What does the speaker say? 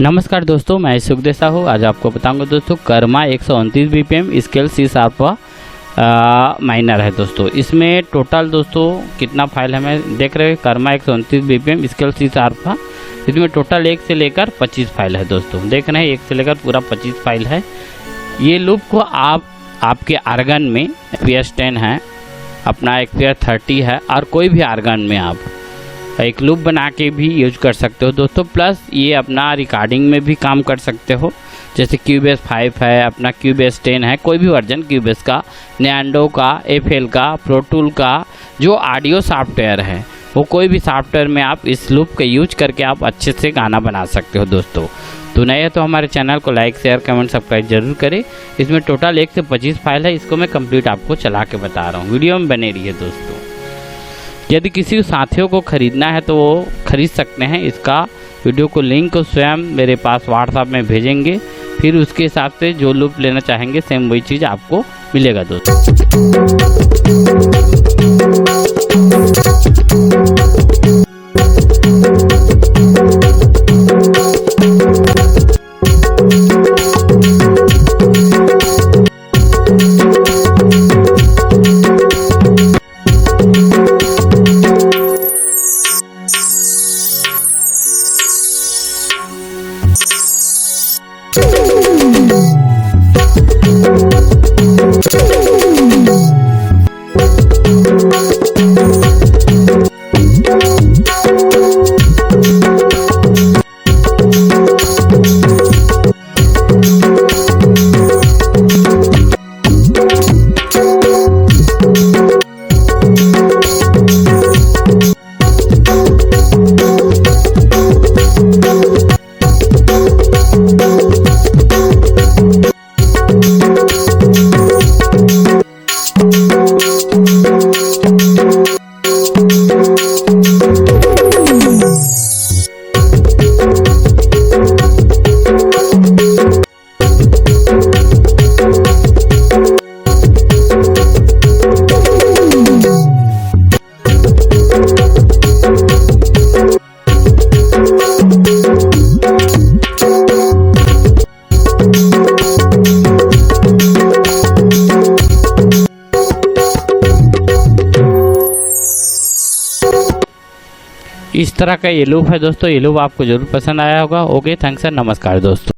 नमस्कार दोस्तों, मैं सुखदेव साहू। आज आपको बताऊंगा दोस्तों Karma 129 BPM scale C sharp minor है दोस्तों। इसमें टोटल दोस्तों कितना फाइल है, मैं देख रहे हैं Karma 129 BPM scale C sharp. इसमें टोटल 1 से लेकर 25 फाइल है दोस्तों। देख रहे हैं 1 से लेकर पूरा 25 फाइल है। ये लूप को आप आपके आर्गन में XPS 10 है, अपना XPS 30 है, और कोई भी आर्गन में आप एक लूप बना के भी यूज कर सकते हो दोस्तों। प्लस ये अपना रिकॉर्डिंग में भी काम कर सकते हो, जैसे क्यूबेस 5 है, अपना क्यूबेस 10 है, कोई भी वर्जन क्यूबेस का, नैंडो का, FL का, प्रो टूल का, जो ऑडियो सॉफ्टवेयर है वो कोई भी सॉफ्टवेयर में आप इस लूप का यूज करके आप अच्छे से गाना बना सकते हो दोस्तों। तो नए है तो हमारे चैनल को लाइक, शेयर, कमेंट, सब्सक्राइब जरूर करें। इसमें टोटल 1 से 25 फाइल है। इसको मैं कंप्लीट आपको चला के बता रहा हूँ, वीडियो में बने रहिए दोस्तों। यदि किसी साथियों को ख़रीदना है तो वो खरीद सकते हैं। इसका वीडियो को लिंक को स्वयं मेरे पास व्हाट्सएप में भेजेंगे, फिर उसके हिसाब से जो लूप लेना चाहेंगे सेम वही चीज़ आपको मिलेगा दोस्तों। इस तरह का ये लूप है दोस्तों। ये लूप आपको जरूर पसंद आया होगा। ओके, थैंक्स सर, नमस्कार दोस्तों।